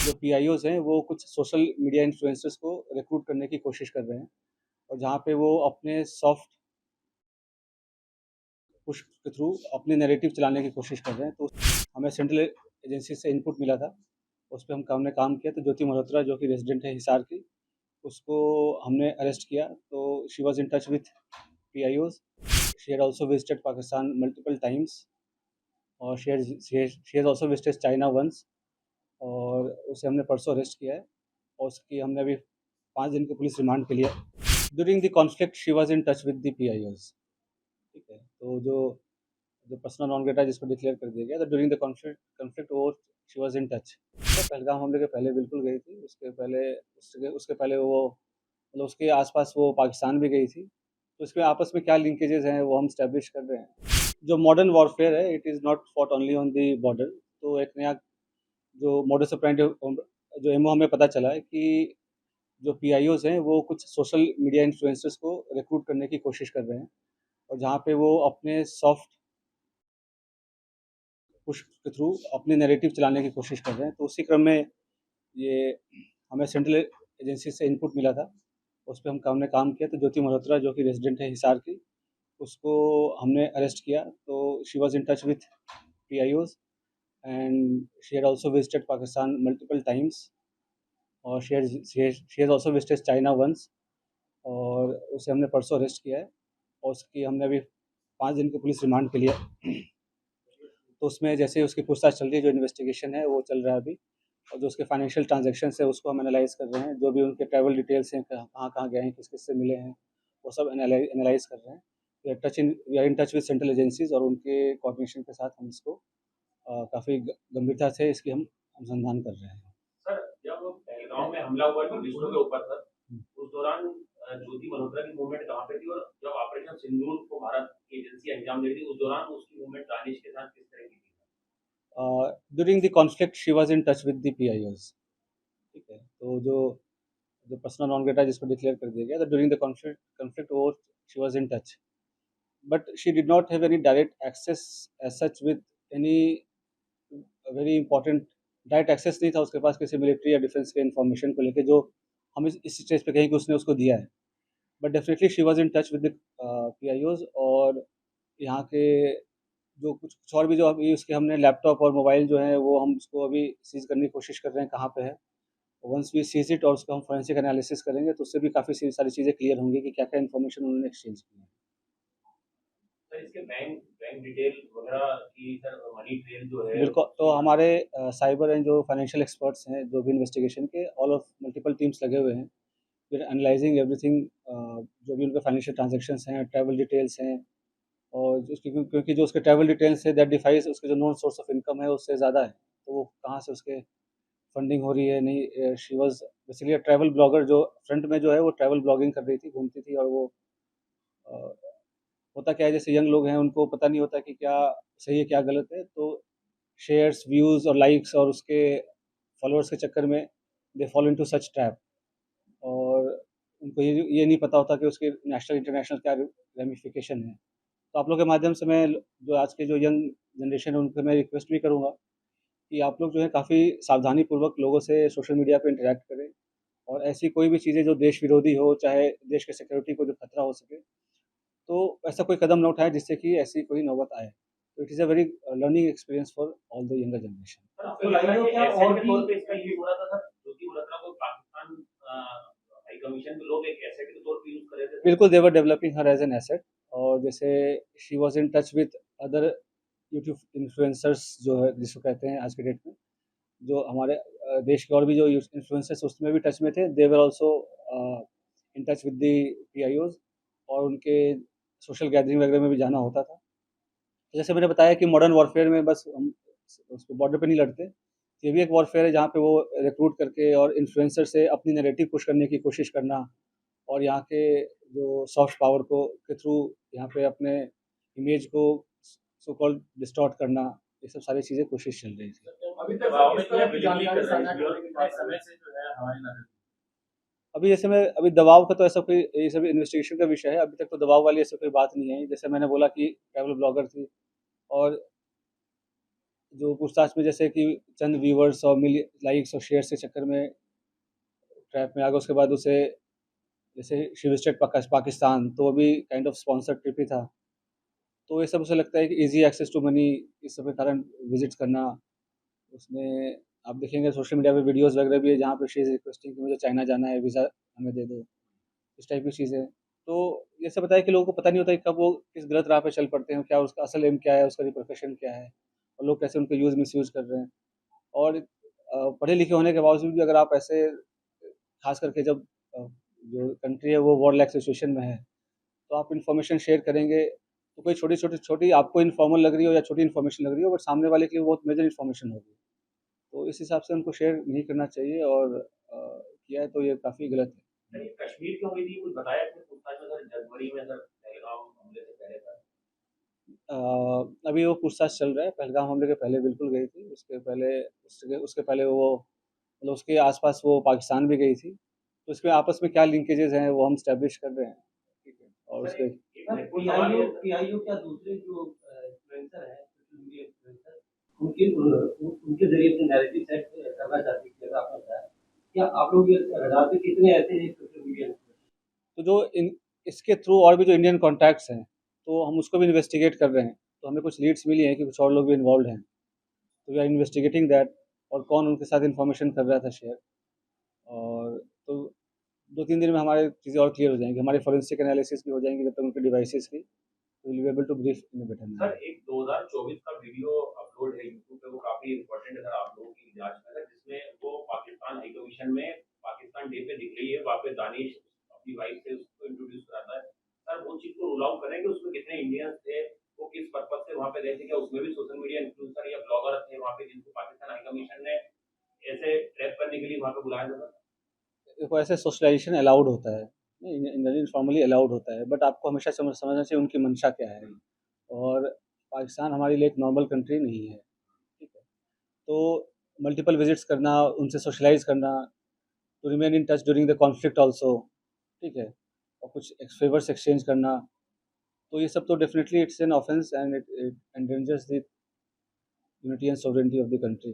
जो पीआईओज़ हैं वो कुछ सोशल मीडिया इन्फ्लुएंसर्स को रिक्रूट करने की कोशिश कर रहे हैं और जहाँ पे वो अपने सॉफ्ट पुश के थ्रू अपने नैरेटिव चलाने की कोशिश कर रहे हैं। तो हमें सेंट्रल एजेंसी से इनपुट मिला था, उस पे हमने काम किया। तो ज्योति मल्होत्रा जो कि रेज़िडेंट है हिसार की, उसको हमने अरेस्ट किया। तो she was in touch with PIOs. She had also visited Pakistan multiple times और she has also visited China once और उसे हमने परसों अरेस्ट किया है और उसकी हमने अभी 5 दिन की पुलिस रिमांड पे लिया। During the conflict she was in touch with the PIOs. ठीक है? तो जो जो पर्सनल नॉन ग्रेटा जिसको डिक्लेयर कर दिया गया, तो ड्यूरिंग द कॉन्फ्लिक्ट कॉन्फ्लिक्ट वो शी वाज़ इन टच। तो पहलगाम हमले के पहले बिल्कुल गई थी। उसके पहले वो मतलब उसके आस-पास वो पाकिस्तान भी गई थी। तो इसमें आपस में क्या लिंकेजेज़ हैं वो हम एस्टेब्लिश कर रहे हैं। जो मॉडर्न वॉरफेयर है, it is not fought only on the border. तो एक नया जो मोडस ऑपरेंडी जो एमओ हमें पता चला है कि जो पीआईओज़ हैं वो कुछ सोशल मीडिया इन्फ्लुएंसर्स को रिक्रूट करने की कोशिश कर रहे हैं और जहाँ पे वो अपने सॉफ्ट पुश के थ्रू अपने नैरेटिव चलाने की कोशिश कर रहे हैं। तो उसी क्रम में ये हमें सेंट्रल एजेंसी से इनपुट मिला था, उस पे हमने काम किया। तो ज्योति मल्होत्रा जो कि रेज़िडेंट है हिसार की, उसको हमने अरेस्ट किया। तो she was in touch with PIOs and she had also visited Pakistan multiple times और she has also visited China once और उसे हमने परसों अरेस्ट किया है और उसकी हमने अभी 5 दिन की पुलिस रिमांड पे लिया। तो उसमें जैसे उसकी पूछताछ चल रही है, जो इन्वेस्टिगेशन है वो चल रहा है अभी और जो उसके फाइनेंशियल ट्रांज़ैक्शंस है उसको हम एनालाइज़ कर रहे हैं। जो भी उनके ट्रैवल डिटेल्स हैं, कहाँ-कहाँ गए हैं, किस-किस से मिले हैं, वो सब एनालाइज़ कर रहे हैं। We are in touch with central agencies और उनके कोऑर्डिनेशन के साथ हम इसको काफ़ी गंभीरता से इसकी हम अनुसंधान कर रहे हैं। सर, जब पहलगाम में हमला हुआ टूरिस्टों के ऊपर सर, उस दौरान ज्योति मल्होत्रा की मूवमेंट कहाँ पे थी और जब ऑपरेशन सिंदूर को भारत की एजेंसी अंजाम दे रही थी, उस दौरान उसकी मूवमेंट दानिश के साथ किस तरह की थी? During the conflict she was in touch with the PIOs. ठीक है? तो जो जो पर्सनल नॉन ग्रेटा जिसको डिक्लेयर कर दिया गया, तो ड्यूरिंग द कॉन्फ्लिक्ट वो she was in touch. But she did not have any direct access as such with any very important direct access नहीं था उसके पास किसी मिलिट्री या डिफेंस के इन्फॉर्मेशन को लेके, जो हम इस स्टेज पे कहें कि उसने उसको दिया है। But definitely she was in touch with the PIOs और यहाँ के जो कुछ और भी जो अभी उसके हमने लैपटॉप और मोबाइल जो है वो हम उसको अभी सीज़ करने की कोशिश कर रहे हैं कहाँ पे है। वंस वी सीज़ इट और उसका हम फोरेंसिक एनालिसिस करेंगे तो उससे भी काफ़ी सारी चीज़ें क्लियर होंगी कि क्या-क्या इन्फॉर्मेशन उन्होंने एक्सचेंज की है। सर, इसके बैंक बैंक डिटेल वगैरह की सर मनी ट्रेल जो है बिल्कुल, तो उसकी हमारे साइबर एंड जो फाइनेंशियल एक्सपर्ट्स हैं, जो भी इन्वेस्टिगेशन के ऑल ऑफ मल्टीपल टीम्स लगे हुए हैं। वी आर एनालाइज़िंग एवरीथिंग, जो भी उनके फाइनेंशियल ट्रांज़ैक्शंस हैं, ट्रैवल डिटेल्स हैं और क्योंकि जो उसके ट्रैवल डिटेल्स है दैट डिफाइज़ उसके जो नोन सोर्स ऑफ इनकम है उससे ज़्यादा है। तो वो कहाँ से उसके फंडिंग हो रही है, नहीं she was basically a travel blogger, जो फ्रंट में जो है वो ट्रैवल ब्लॉगिंग कर रही थी, घूमती थी और वो अ, होता क्या है जैसे यंग लोग हैं उनको पता नहीं होता कि क्या सही है, क्या गलत है। तो शेयर्स, व्यूज़ और लाइक्स और उसके फॉलोअर्स के चक्कर में they fall into such trap और उनको ये नहीं पता होता कि उसके नेशनल इंटरनेशनल क्या रेमिफिकेशन है। तो आप लोग के माध्यम से मैं जो आज के जो यंग जनरेशन है उनसे मैं रिक्वेस्ट भी करूँगा कि आप लोग जो है काफ़ी सावधानीपूर्वक लोगों से सोशल मीडिया पे इंटरैक्ट करें और ऐसी कोई भी चीज़ें जो देश विरोधी हो, चाहे देश के सिक्योरिटी को जो खतरा हो सके, तो ऐसा कोई कदम ना उठाएँ जिससे कि ऐसी कोई नौबत आए। तो it is a very learning experience for all the younger generation. Sir, आपको लग रहा है कि एसेट के तौर पे इसका यूज़ हो रहा था सर? ज्योति मल्होत्रा को पाकिस्तान हाई कमीशन के लोग एक एसेट के तौर पे यूज़ कर रहे थे सर? बिल्कुल, they were developing her as an asset और जैसे she was in touch with other YouTube influencers जो है जिसको कहते हैं आज के डेट में, जो हमारे देश के और भी जो इन्फ्लुएंसर्स उसमें भी टच में थे, they were also in touch with the PIOs और उनके सोशल गैदरिंग वगैरह में भी जाना होता था। तो जैसे मैंने बताया कि मॉडर्न वॉरफेयर में बस हम उसपे बॉर्डर पे नहीं लड़ते। ये भी एक वॉरफेयर है जहाँ पे वो रिक्रूट करके और इन्फ्लुएंसर से अपनी नैरेटिव पुश करने की कोशिश करना और यहाँ के जो सॉफ्ट पावर को के थ्रू यहाँ पे अपने इमेज को सो कॉल्ड डिस्टॉर्ट करना, ये सब सारी चीज़ें कोशिश चल रही थी। अभी तक दबाव में किया विलिंगली कर रही थी और कितने समय से जो है हमारी नजर अभी जैसे मैं अभी दबाव का तो ऐसा कोई ये सब इन्वेस्टिगेशन का विषय है, अभी तक तो दबाव वाली ऐसी कोई बात नहीं है। जैसे मैंने बोला कि ट्रैवल ब्लॉगर थी और जो पूछताछ में जैसे कि चंद व्यूअर्स और लाइक्स और शेयर्स के चक्कर में ट्रैप में आ गया, उसके बाद उसे जैसे शी विजिटेड पाकिस्तान, तो वो भी काइंड ऑफ स्पॉन्सर्ड ट्रिप ही था। तो ये सब उसे लगता है कि ईज़ी एक्सेस टू मनी इस सब के कारण विज़िट्स करना। उसमें आप देखेंगे सोशल मीडिया पे वीडियोज़ वगैरह भी है जहाँ पे शी इज़ रिक्वेस्टिंग कि मुझे चाइना जाना है, वीज़ा हमें दे दो, इस टाइप की चीज़ें। तो ये सब बताया कि लोगों को पता नहीं होता कि कब वो किस गलत राह पे चल पड़ते हैं, क्या उसका असल एम क्या है, उसका रिप्रोफेशन क्या है और लोग कैसे उनका मिसयूज़ कर रहे हैं। और पढ़े लिखे होने के बावजूद भी अगर आप ऐसे ख़ास करके जब जो कंट्री है वो वॉर लाइक सिचुएशन में है, तो आप इन्फॉर्मेशन शेयर करेंगे, तो कोई छोटी आपको इन्फॉर्मल लग रही हो या छोटी इन्फॉर्मेशन लग रही हो, बट सामने वाले के लिए बहुत मेजर इन्फॉर्मेशन होगी। तो इस हिसाब से उनको शेयर नहीं करना चाहिए और किया है तो ये काफ़ी गलत है। सर ये कश्मीर क्यों गई थी? कुछ बताया इसमें पूछताछ में? सर जनवरी में सर पहलगाम हमले से पहले था। अ, अभी वो पूछताछ चल रहा है, पहलगाम हमले के पहले बिल्कुल गई थी, उसके उसके पहले वो मतलब उसके आस-पास वो पाकिस्तान भी गई थी। तो इसमें आपस में क्या लिंकेजेज़ हैं वो हम एस्टेब्लिश कर रहे हैं, ठीक है? और सर उसके एक महत्वपूर्ण सवाल ये है सर। पीआईओ क्या दूसरे जो इन्फ्लुएंसर हैं, सोशल मीडिया इन्फ्लुएंसर, उनके ज़रिए अपने नैरेटिव सेट करना चाहती थी, अगर आपने बताया। क्या आप लोग ये रडार पे कितने ऐसे हैं सोशल मीडिया इन्फ्लुएंसर? तो जो इन इसके थ्रू और भी जो इंडियन कॉन्टैक्ट्स हैं, तो हम उसको भी इन्वेस्टिगेट कर रहे हैं। तो हमें कुछ लीड्स मिली हैं कि कुछ और लोग भी इन्वॉल्वड हैं। तो वी आर इन्वेस्टिगेटिंग दैट और कौन उनके साथ इन्फॉर्मेशन कर रहा था शेयर। और तो 2-3 दिन में हमारी चीज़ें और क्लियर हो जाएँगी। हमारी फोरेंसिक एनालिसिस भी हो जाएँगी जब तक उनके डिवाइसेज़ की। तो will be able to brief in a better sir manner. एक 2024 का वीडियो अपलोड है यूट्यूब पे, वो काफी इम्पोर्टेंट है सर आप लोगों की जांच में, सर जिसमें वो पाकिस्तान हाई कमीशन में पाकिस्तान डे पे दिख रही है, वहाँ पे दानिश अपनी वाइफ से उसको इंट्रोड्यूस कराता है। सर वो चीज को रूल आउट करें कि उसमें कितने इंडियंस थे, वो किस पर्पज से वहाँ पे गए थे, क्या उसमें भी सोशल मीडिया इन्फ्लुएंसर या ब्लॉगर थे वहाँ पे जिनको पाकिस्तान हाई कमीशन ने ऐसे ट्रैप करने के लिए वहाँ पे बुलाया था सर? देखो ऐसे सोशलाइज़ेशन अलाउड होता है, नहीं जनरली फॉर्मली अलाउड होता है, बट आपको हमेशा समझना चाहिए उनकी मंशा क्या है। और पाकिस्तान हमारे लिए एक नॉर्मल कंट्री नहीं है, ठीक है? तो मल्टीपल विज़िट्स करना, उनसे सोशलाइज़ करना, to remain in touch during the conflict also, ठीक है? और कुछ फेवर्स एक्सचेंज करना, तो ये सब तो definitely it's an offence and it it endangers the unity and sovereignty of the country.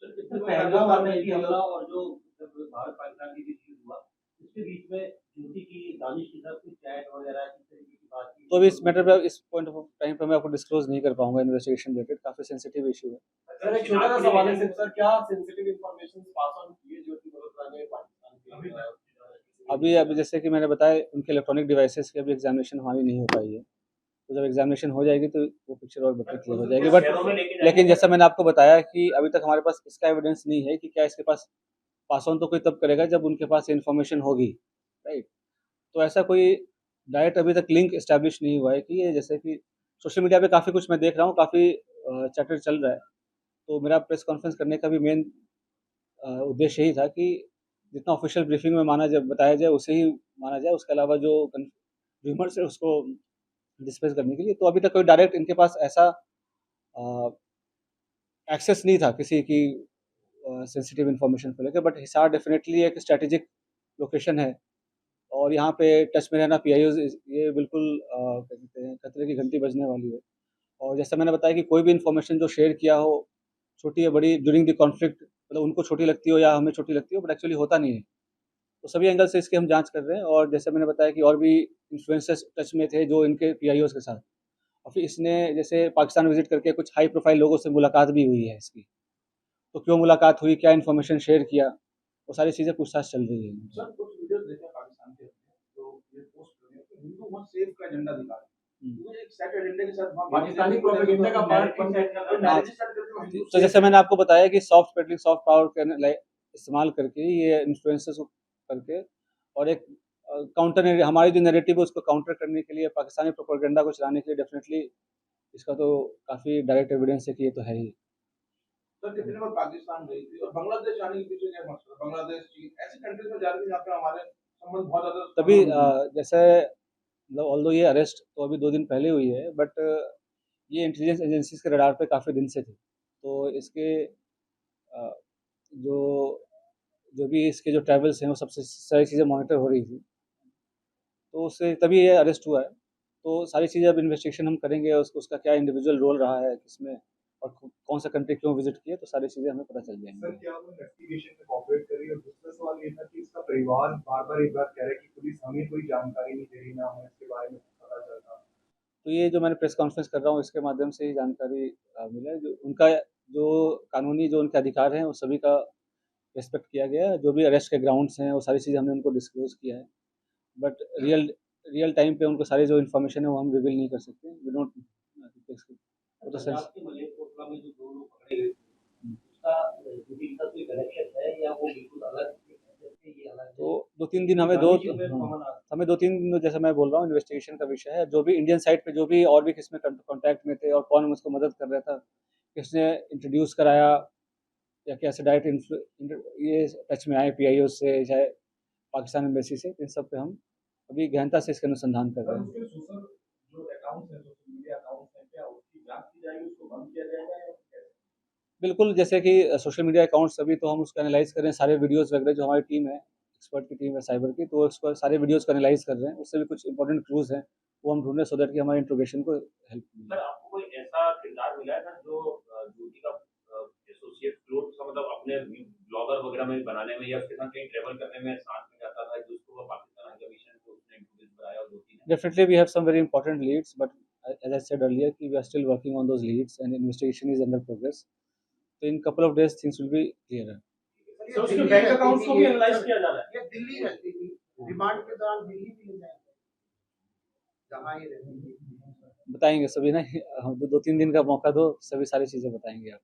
Sir इसमें पहलगाम आतंकी हमला और जो जब भारत पाकिस्तान के बीच युद्ध हुआ, उसके बीच में ज्योति की दानिश के साथ कुछ चैट वगैरह किस तरीके की बात की? तो अभी इस मैटर पे इस पॉइंट ऑफ टाइम पे मैं आपको डिस्क्लोज़ नहीं कर पाऊँगा इन्वेस्टिगेशन रिलेटेड, काफ़ी सेंसिटिव इश्यू है। सर एक छोटा सा सवाल है सर, क्या सेंसिटिव इन्फॉर्मेशन पास ऑन किए ज्योति मल्होत्रा ने पाकिस्तान के अभी जैसे कि मैंने बताया उनके इलेक्ट्रॉनिक डिवाइसेज़ की अभी एग्ज़ामिनेशन हमारी नहीं हो पाई है। तो जब एग्ज़ामिनेशन हो जाएगी तो वो पिक्चर और बेटर क्लियर हो जाएगी। शहरों में लेके बट जाएंगे लेकिन जैसा मैंने आपको बताया कि अभी तक हमारे पास इसका एविडेंस नहीं है कि क्या इसके पास पास ऑन तो कोई तब करेगा जब उनके पास इन्फॉर्मेशन होगी, राइट? तो ऐसा कोई डायरेक्ट अभी तक लिंक एस्टेब्लिश नहीं हुआ है कि ये जैसे कि सोशल मीडिया पे काफ़ी कुछ मैं देख रहा हूँ, काफ़ी चैटर चल रहा है। तो मेरा प्रेस कॉन्फ्रेंस करने का भी मेन उद्देश्य यही था कि जितना ऑफ़िशियल ब्रीफिंग में बताया जाए उसे ही माना जाए, उसके अलावा जो र्यूमर्स है उसको डिस्पेस करने के लिए। तो अभी तक कोई डायरेक्ट इनके पास ऐसा अ, एक्सेस नहीं था किसी की सेंसिटिव इन्फॉर्मेशन को लेके, बट हिसार डेफ़िनेटली एक स्ट्रैटेजिक लोकेशन है और यहाँ पे टच में रहना पीआईओज़ ये बिल्कुल क्या कहते हैं खतरे की घंटी बजने वाली है। और जैसा मैंने बताया कि कोई भी इन्फॉर्मेशन जो शेयर किया हो, छोटी या बड़ी ड्यूरिंग द कॉन्फ्लिक्ट, मतलब उनको छोटी लगती हो या हमें छोटी लगती हो, बट एक्चुअली होता नहीं है। तो सभी एंगल से इसकी हम जाँच कर रहे हैं और जैसे मैंने बताया कि और भी इन्फ्लुएंसर्स टच में थे जो इनके पीआईओज़ के साथ। और फिर इसने जैसे पाकिस्तान विज़िट करके कुछ हाई प्रोफ़ाइल लोगों से मुलाकात भी हुई है इसकी। तो क्यों मुलाकात हुई, क्या इन्फॉर्मेशन शेयर किया, वो सारी चीज़ें पूछताछ चल रही है। सर कुछ वीडियोस देखे पाकिस्तान के जो ये पोस्ट कर रहे हैं कि हिंदू मत सेव का एजेंडा दिखा रहे हैं। तो एक सेट एजेंडे के साथ पाकिस्तानी प्रोपेगेंडा का पार्ट बन गया, नैरेटिव सेट करके हिंदू तो जैसे मैंने आपको बताया कि सॉफ्ट पेडलिंग, सॉफ्ट पावर का इस्तेमाल करके ये इन्फ्लुएंसर्स को करके और एक काउंटर हमारी जो नैरेटिव है उसको काउंटर करने के लिए पाकिस्तानी प्रोपेगेंडा को चलाने के लिए डेफिनेटली इसका तो काफ़ी डायरेक्ट एविडेंस है कि ये तो है ही। सर कितने बार पाकिस्तान गई थी और बांग्लादेश जाने के पीछे क्या मकसद है? बांग्लादेश, चीन ऐसी कंट्रीज में जा रही थी जहाँ पे हमारे संबंध बहुत ज्यादा तभी जैसे मतलब ऑल्दो ये अरेस्ट तो अभी 2 दिन पहले हुई है, बट ये इंटेलिजेंस एजेंसीज़ के रडार पे काफ़ी दिन से थी। तो इसके अ, जो जो भी इसके जो ट्रैवल्स हैं वो सबसे सारी चीज़ें मॉनिटर हो रही थी। तो उससे तभी ये अरेस्ट हुआ है। तो सारी चीज़ें अब इन्वेस्टिगेशन हम करेंगे, उसका क्या इंडिविजुअल रोल रहा है किसमें और कौन सा कंट्री क्यों विजिट किया, तो सारी चीज़ें हमें पता चल सर जाएंगी। क्या वो इन्वेस्टिगेशन में कोऑपरेट कर रही है? और दूसरा सवाल ये था कि इसका परिवार बार-बार एक बात कह रहा है कि पुलिस हमें कोई जानकारी नहीं दे रही, ना हमें इसके बारे में पता चलता। तो ये जो मैंने प्रेस कॉन्फ्रेंस कर रहा हूँ, इसके माध्यम से ही जानकारी मिला है। जो उनका जो कानूनी जो उनके अधिकार हैं, वो सभी का रिस्पेक्ट किया गया है। जो भी अरेस्ट के ग्राउंड्स हैं, वो सारी चीज़ें हमने उनको डिस्क्लोज़ किया है। बट रियल रियल टाइम पे उनको सारी जो इन्फॉर्मेशन है, वो हम रिवील नहीं कर सकते। वी डोंट वो तो पंजाब सेंस के मलेरकोटला में जो 2 लोग पकड़े गए थे, हुँ। उसका शूटिंग का कोई कनेक्शन है या वो बिल्कुल अलग है? जैसे ये अलग है। तो 2-3 दिन हमें 2 गांधी जी में कॉमन आ हमें 2-3 दिन, जैसे मैं बोल रहा हूँ, इन्वेस्टिगेशन का विषय है। जो भी इंडियन साइड पे जो भी और भी किसमें कॉन्टैक्ट में थे और कौन उसको मदद कर रहा था, किसने इंट्रोड्यूस कराया या कैसे डायरेक्ट ये टच में आए पीआईओ से, चाहे पाकिस्तान एम्बेसी से, इन सब पे हम अभी गहनता से इसका अनुसंधान कर रहे हैं। उसके सोशल जो अकाउंट्स हैं, सोशल मीडिया अकाउंट्स हैं, क्या उसकी जांच की जाएगी, उसको बंद किया जाएगा या कैसे? बिल्कुल, जैसे कि सोशल मीडिया अकाउंट्स अभी तो हम उसको एनालाइज़ कर रहे हैं, सारे वीडियोज़ वगैरह जो हमारी टीम है, एक्सपर्ट की टीम है साइबर की, तो उसको सारे वीडियोज़ को एनालाइज़ कर रहे हैं। उससे भी कुछ इंपॉर्टेंट क्लूज़ हैं, वो हम ढूँढ रहे हैं सो दैट कि हमारे इंट्रोगेशन को हेल्प मिले। सर आपको कोई ऐसा किरदार मिला है सर जो ज्योति का एसोसिएट क्लोज सा मतलब अपने ब्लॉगर वगैरह में बनाने में या उसके साथ कहीं ट्रैवल करने में साथ में जाता था, जिसको वो पाकिस्तान हाई कमीशन को उसने इंट्रोड्यूस कराया और ज्योति ने? Definitely, we have some very important leads, but as I said earlier, कि we are still working on those leads and investigation is under progress. So in couple of days, things will be clearer. Sir उसके bank accounts को भी analyse किया जा रहा है। ये दिल्ली रहती थी, रिमांड के दौरान दिल्ली भी ले जाएंगे, जहाँ ये रहती थी। बताएंगे सभी ना, 2-3 दिन का मौका दो, सभी सारी चीज़ें बताएंगे आप।